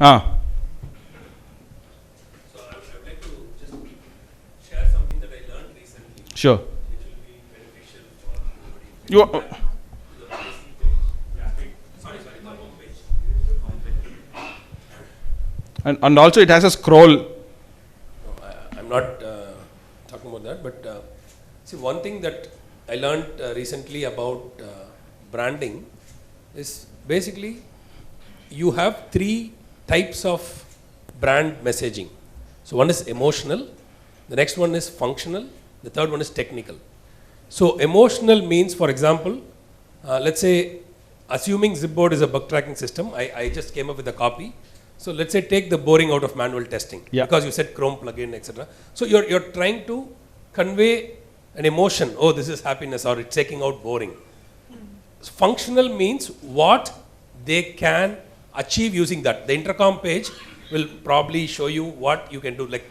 Ah. So I would like to just share something that I learned recently. Sure. Which will be beneficial for everybody. You. The basic page. Yeah. Sorry, the home page. And also it has a scroll. No, I'm not talking about that, but see, one thing that I learned recently about branding is basically you have three types of brand messaging. So one is emotional, the next one is functional, the third one is technical. So emotional means, for example, let's say, assuming Zipboard is a bug tracking system, I just came up with a copy. So let's say take the boring out of manual testing, Yeah. because you said Chrome plugin, etc. So you're trying to convey an emotion. Oh, this is happiness, or it's taking out boring. Functional means what they can achieve using that. The intercom page will probably show you what you can do, like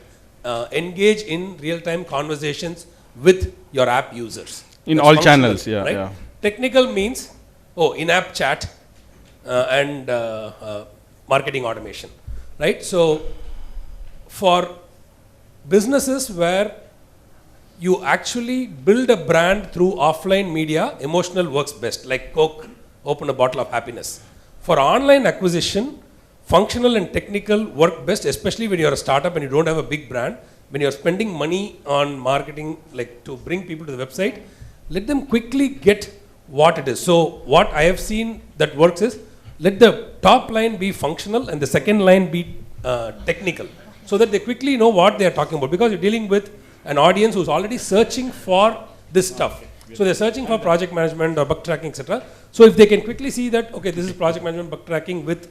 engage in real-time conversations with your app users. In That's all functional, channels, yeah, right? yeah. Technical means, in-app chat and marketing automation, right? So for businesses where you actually build a brand through offline media, emotional works best, like Coke, open a bottle of happiness. For online acquisition, functional and technical work best, especially when you're a startup and you don't have a big brand. When you're spending money on marketing, like to bring people to the website, let them quickly get what it is. So what I have seen that works is, let the top line be functional and the second line be technical, so that they quickly know what they are talking about, because you're dealing with an audience who's already searching for this stuff. So they're searching for project management or bug tracking, etc. So if they can quickly see that, okay, this is project management, bug tracking with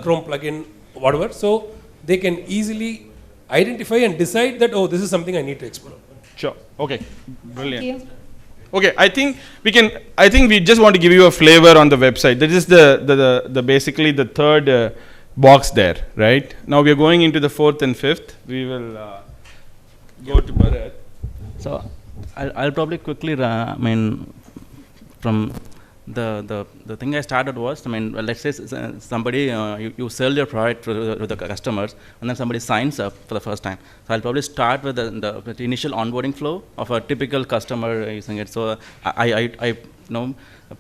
Chrome plugin, whatever, so they can easily identify and decide that, oh, this is something I need to explore. Sure. Okay. Brilliant. Thank you. Okay, I think we can. I think we just want to give you a flavor on the website. That is the basically the third box there, right? Now we are going into the fourth and fifth. We will go to Bharat. So I'll probably quickly, from the thing I started was, well, let's say somebody, you sell your product to the customers, and then somebody signs up for the first time. So I'll probably start with the initial onboarding flow of a typical customer using it. So I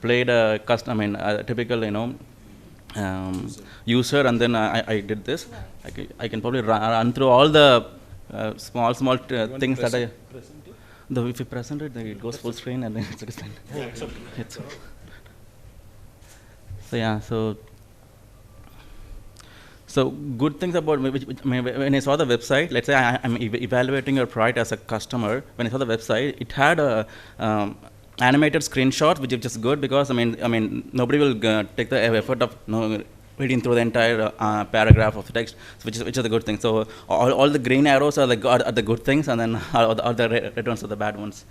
played a a typical, user, and then I did this. I can probably run through all the small things that I. If you present it, then it goes full screen and then it's explained. It's so yeah, so good things about when I saw the website. Let's say I'm evaluating your product as a customer. When I saw the website, it had a animated screenshot, which is just good, because I mean nobody will take the effort of reading through the entire paragraph of the text, which is a good thing. So all the green arrows are the good things, and then all the red ones are the bad ones.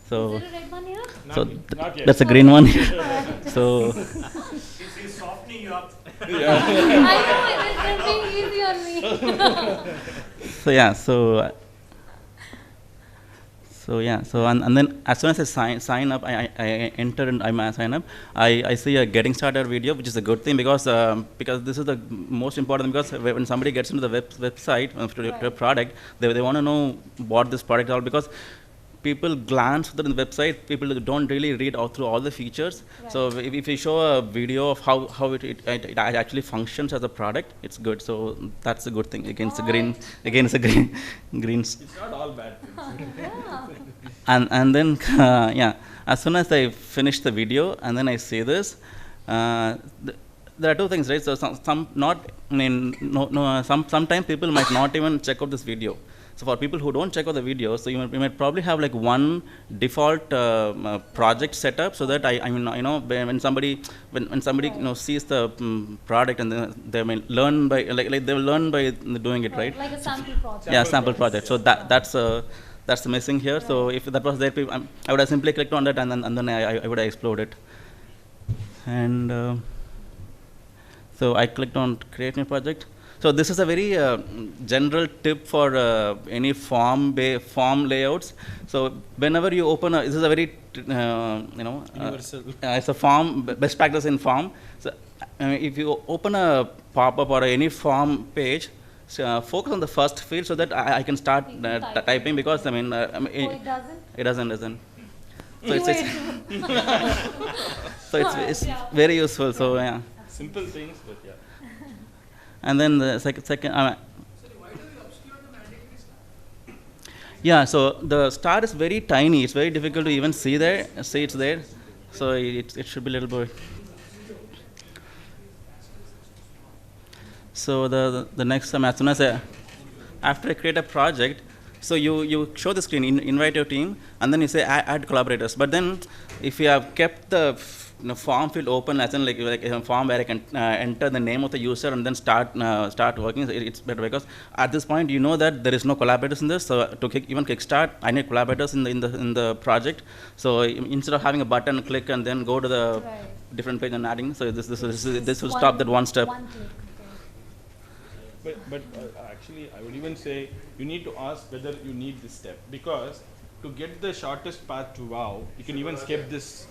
So Is there a red one here? so that's a green one. So He's softening you up. I know, it is being easy on me. So yeah, and then as soon as I sign up, I enter and I sign up. I see a getting started video, which is a good thing, because this is the most important, because when somebody gets into the website to a product, they want to know what this product is all, because people glance through the website, people don't really read through all the features. Right. So if you show a video of how it actually functions as a product, it's good. So that's a good thing. Against green, it's a green. It's not all bad things. Yeah. And then yeah, as soon as I finish the video and then I see this, there are two things, right? So sometimes people might not even check out this video. So for people who don't check out the video, so you might probably have like one default project setup, so that when somebody sees the product, and they may learn by they will learn by doing it, right? Like a sample project. Yeah, sample project. So that's missing here. So if that was there, I would have simply clicked on that, and then I would have explored it. And so I clicked on create new project. So this is a very general tip for any form layouts. So whenever you open this is a very universal. It's a form, best practice in form. So if you open a pop-up or any form page, focus on the first field so that I can start You can type. typing, because Oh, it doesn't? it doesn't. So Do it's, it. so it's Yeah. very useful. So yeah. Simple things, but yeah. And then the second. Yeah, so the star is very tiny. It's very difficult to even see it's there. So it should be a little bit. So the next time, as soon as after I create a project, so you show the screen, invite your team, and then you say add collaborators. But then, if you have kept the form field open, as in like a form where I can enter the name of the user and then start working, so it's better, because at this point you know that there is no collaborators in this. So to even kickstart, I need collaborators in the project. So instead of having a button click and then go to the Right. different page and adding, so this will Just stop that one step. One click, okay. But actually, I would even say you need to ask whether you need this step, because to get the shortest path to wow, you can even skip this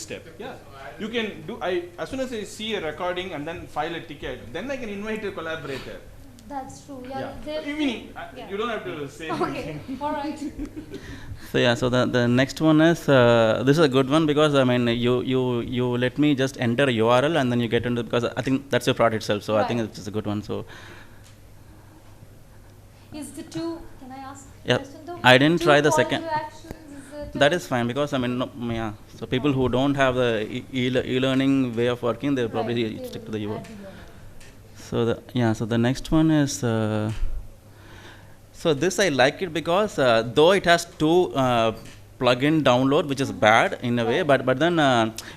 step. Yeah, you can do. As soon as I see a recording and then file a ticket, then I can invite a collaborator. That's true, yeah. Yeah, there- you mean yeah. you don't have to say. Okay, all right. So yeah, so the next one is this is a good one, because I mean you let me just enter a URL and then you get into, because I think that's your product itself. So I think Right. it's a good one. So Is the two, can I ask a Yeah, question though? I didn't Two try the call second. to actions, is it, that is fine, because I mean yeah. So people who don't have the e-learning way of working, they'll probably right, stick to they the will URL. add the URL. So the next one is so this I like it, because though it has two plugin download, which is bad in a way, but then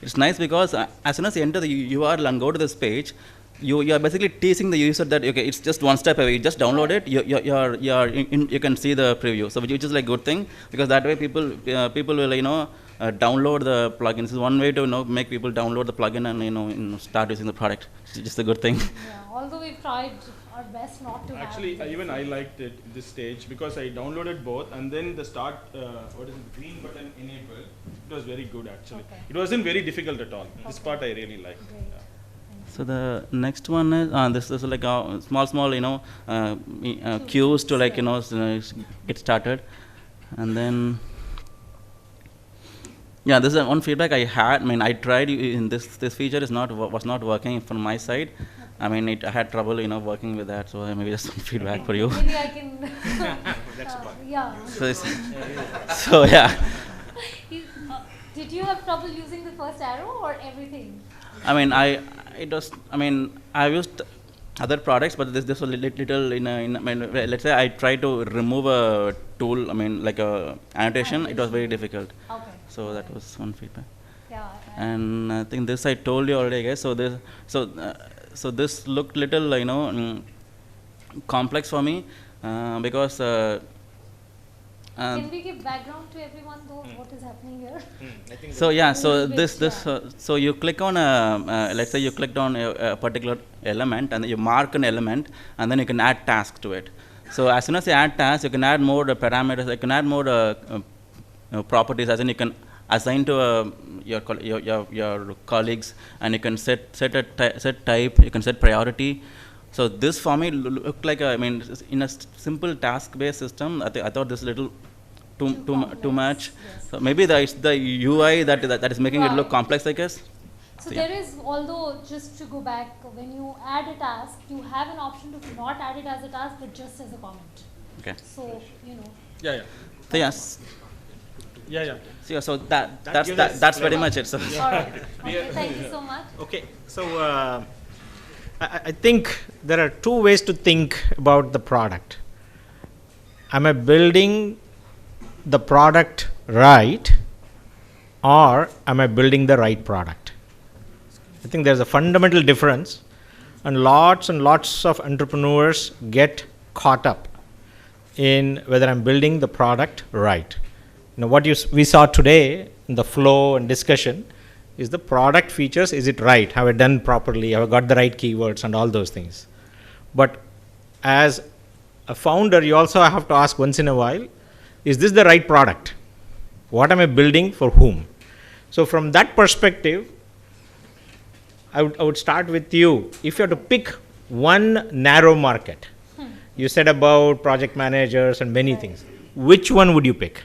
it's nice, because as soon as you enter the URL and go to this page, you are basically teasing the user that okay, it's just one step away. You just download it. You can see the preview. So which is like good thing, because that way people will download the plugins. This is one way to make people download the plugin and start using the product. It's just a good thing. Yeah, although we've tried our best not to Actually, have even I liked it this stage, because I downloaded both, and then the start green button enabled. It was very good actually. Okay. It wasn't very difficult at all. This Okay. part I really liked. Great. Yeah. So the next one is this is like a small cues to get started, and then yeah, this is one feedback I had. I mean, I tried in this feature was not working from my side. I mean, I had trouble working with that. So maybe just some feedback for you. Maybe I can. Yeah. So yeah. Did you have trouble using the first arrow or everything? I mean, I used other products, but this was little I mean, let's say I tried to remove a tool. I mean, like a annotation. It was very difficult. Okay. So that was one feedback. Yeah. And I think this I told you already, guys. So this looked little complex for me because. Can we give background to everyone though? What is happening here? So yeah, so Little bit, this yeah. so you click on let's say you clicked on a particular element, and then you mark an element, and then you can add task to it. So as soon as you add task, you can add more parameters. You can add more properties, as in you can assign to your colleagues, and you can set type. You can set priority. So this for me looked like I mean, in a simple task-based system, I thought this little too much. Yes. So maybe it's the UI that is making it look Right. complex, I guess. So So, yeah. there is, although just to go back, when you add a task, you have an option to not add it as a task, but just as a comment. Okay. So, Yeah, yeah. So yes. Yeah, yeah. So That gives us that's very flavor. much it. So all right. Okay, thank you so much. Okay, so I think there are two ways to think about the product. Am I building the product right, or am I building the right product? I think there's a fundamental difference, and lots of entrepreneurs get caught up in whether I'm building the product right. What we saw today in the flow and discussion is the product features. Is it right? Have I done properly? Have I got the right keywords and all those things? But as a founder, you also have to ask once in a while, is this the right product? What am I building for whom? So from that perspective, I would start with you. If you have to pick one narrow market, you said about project managers and many things. Which one would you pick?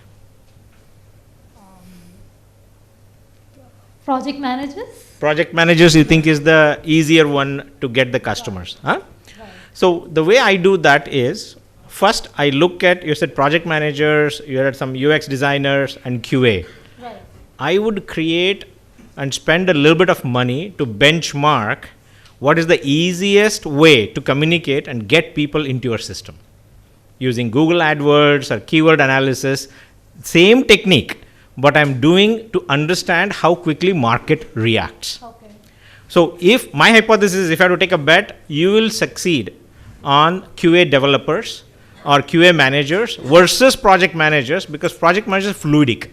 Project managers? Project managers you think is the easier one to get the customers, huh? Right. So the way I do that is, first I look at, you said project managers, you had some UX designers and QA. Right. I would create and spend a little bit of money to benchmark what is the easiest way to communicate and get people into your system. Using Google AdWords or keyword analysis, same technique, but I'm doing to understand how quickly market reacts. Okay. So if my hypothesis is, if I have to take a bet, you will succeed on QA developers or QA managers versus project managers, because project managers are fluidic.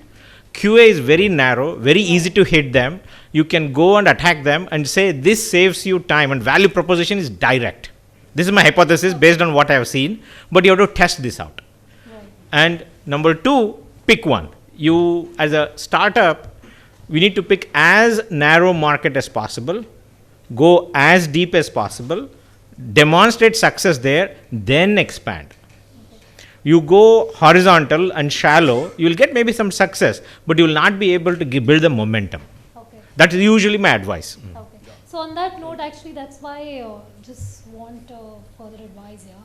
QA is very narrow, very easy to hit them. You can go and attack them and say this saves you time, and value proposition is direct. This is my hypothesis based on what I have seen, but you have to test this out. Right. And number two, pick one. You, as a startup, we need to pick as narrow market as possible, go as deep as possible, demonstrate success there, then expand. You go horizontal and shallow, you will get maybe some success, but you will not be able to build the momentum. Okay. That is usually my advice. Okay. So on that note, actually, that's why just want further advice here.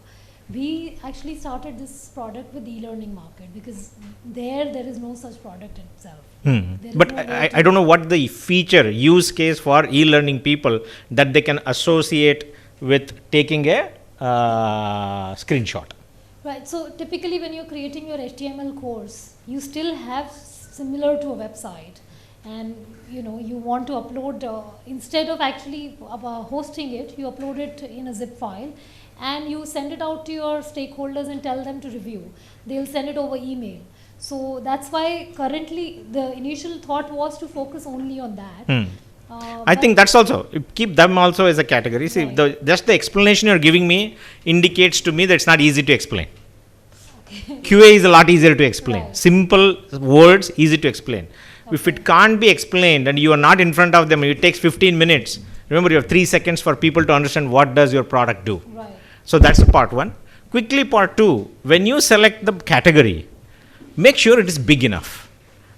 We actually started this product with e-learning market because there is no such product itself. There is But no way I to- don't know what the feature, use case for e-learning people that they can associate with taking a screenshot. Right. So typically, when you're creating your HTML course, you still have similar to a website, and you want to upload instead of actually hosting it, you upload it in a zip file, and you send it out to your stakeholders and tell them to review. They'll send it over email. So that's why currently the initial thought was to focus only on that. I think that's also, keep them also as a category. See, Right. just the explanation you're giving me indicates to me that it's not easy to explain. QA is a lot easier to explain. Right. Simple words, easy to explain. If it can't be explained and you are not in front of them, it takes 15 minutes. Remember, you have 3 seconds for people to understand what does your product do. Right. So that's part one. Quickly, part two, when you select the category, make sure it is big enough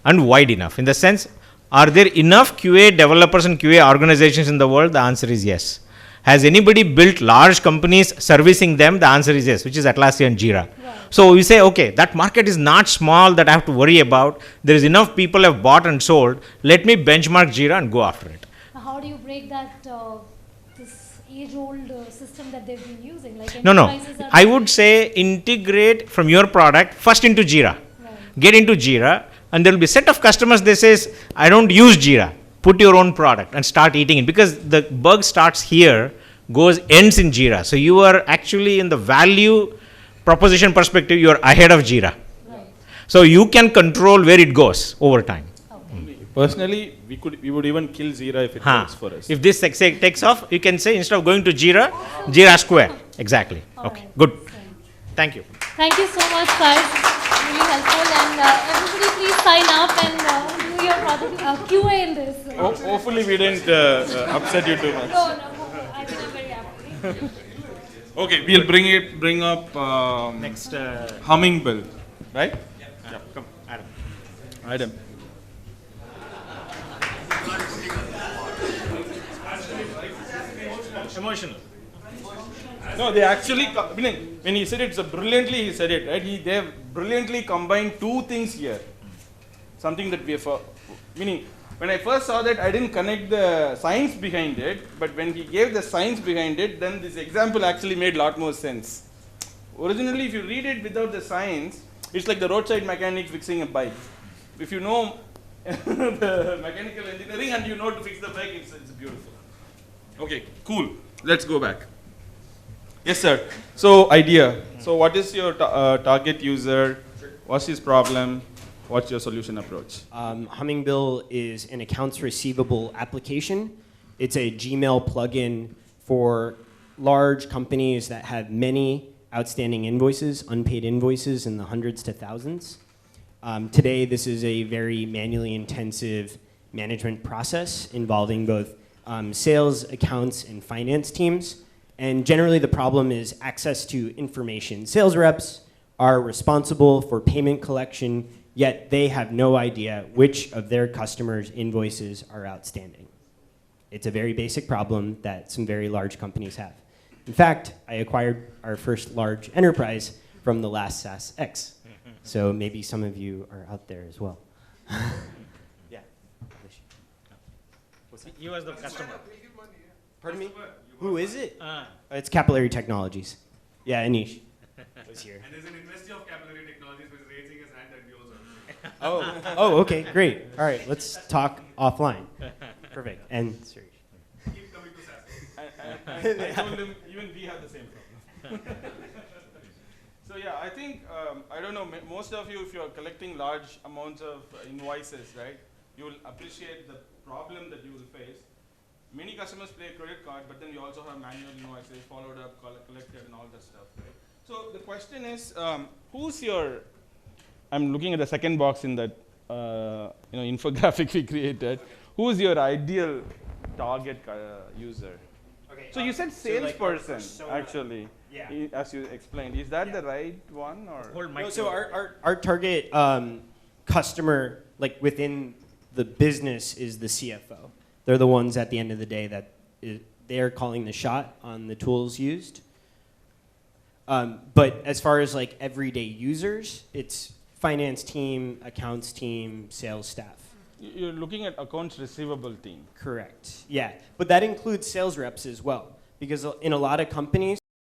and wide enough. In the sense, are there enough QA developers and QA organizations in the world? The answer is yes. Has anybody built large companies servicing them? The answer is yes, which is Atlassian and Jira. Right. So we say, okay, that market is not small that I have to worry about. There is enough people have bought and sold. Let me benchmark Jira and go after it. Now, how do you break that this age-old system that they've been using? Like No. enterprises are- I would say integrate from your product first into Jira. Right. Get into Jira, and there will be a set of customers they says, I don't use Jira. Put your own product and start eating it, because the bug starts here, ends in Jira. So you are actually in the value proposition perspective, you are ahead of Jira. Right. So you can control where it goes over time. Okay. Personally, we would even kill Jira if it works for us. If this takes off, you can say instead of going to Jira, Jira Square. Exactly. All Okay, right. good. So, Thank you. thank you so much, guys. Really helpful. And everybody, please sign up and do your project QA in this. Hopefully, we didn't upset you too much. No, I think I'm very happy. Okay, we'll bring up Next, Humming Bill, right? come, Adam. Adam. Emotional. No, they actually, when he said it, so brilliantly he said it, right? They have brilliantly combined two things here. Something that we have, meaning, when I first saw that, I didn't connect the science behind it, but when he gave the science behind it, then this example actually made a lot more sense. Originally, if you read it without the science, it's like the roadside mechanic fixing a bike. If you know the mechanical engineering and you know to fix the bike, it's beautiful. Okay, cool. Let's go back. Yes, sir. So, idea. So, what is your target user? What's his problem? What's your solution approach? Hummingbill is an accounts receivable application. It's a Gmail plugin for large companies that have many outstanding invoices, unpaid invoices in the hundreds to thousands. Today, this is a very manually intensive management process involving both sales, accounts, and finance teams. And generally, the problem is access to information. Sales reps are responsible for payment collection, yet they have no idea which of their customers' invoices are outstanding. It's a very basic problem that some very large companies have. In fact, I acquired our first large enterprise from the last SaaS X. So maybe some of you are out there as well. Yeah. You as the customer. Pardon me? Who is it? It's Capillary Technologies. Yeah, Anish was here. And there's an investor of Capillary Technologies who is raising his hand that yours also. Oh, okay, great. All right, let's talk offline. Perfect. And Suresh. Keep coming to SaaS. I told him even we have the same problem. So yeah, I think, I don't know, most of you, if you're collecting large amounts of invoices, right, you will appreciate the problem that you will face. Many customers pay a credit card, but then you also have manual invoices, followed up, collected, and all that stuff, right? So the question is, who's your, I'm looking at the second box in that infographic we created. Who's your ideal target user? Okay, So you said so like our salesperson, persona- actually, Yeah. as you explained. Is that the right one, or? Hold No, mic. so our target customer, like within the business, is the CFO. They're the ones at the end of the day that they are calling the shot on the tools used. But as far as like everyday users, it's finance team, accounts team, sales staff. You're looking at accounts receivable team. Correct. Yeah, but that includes sales reps as well, because in a lot of companies,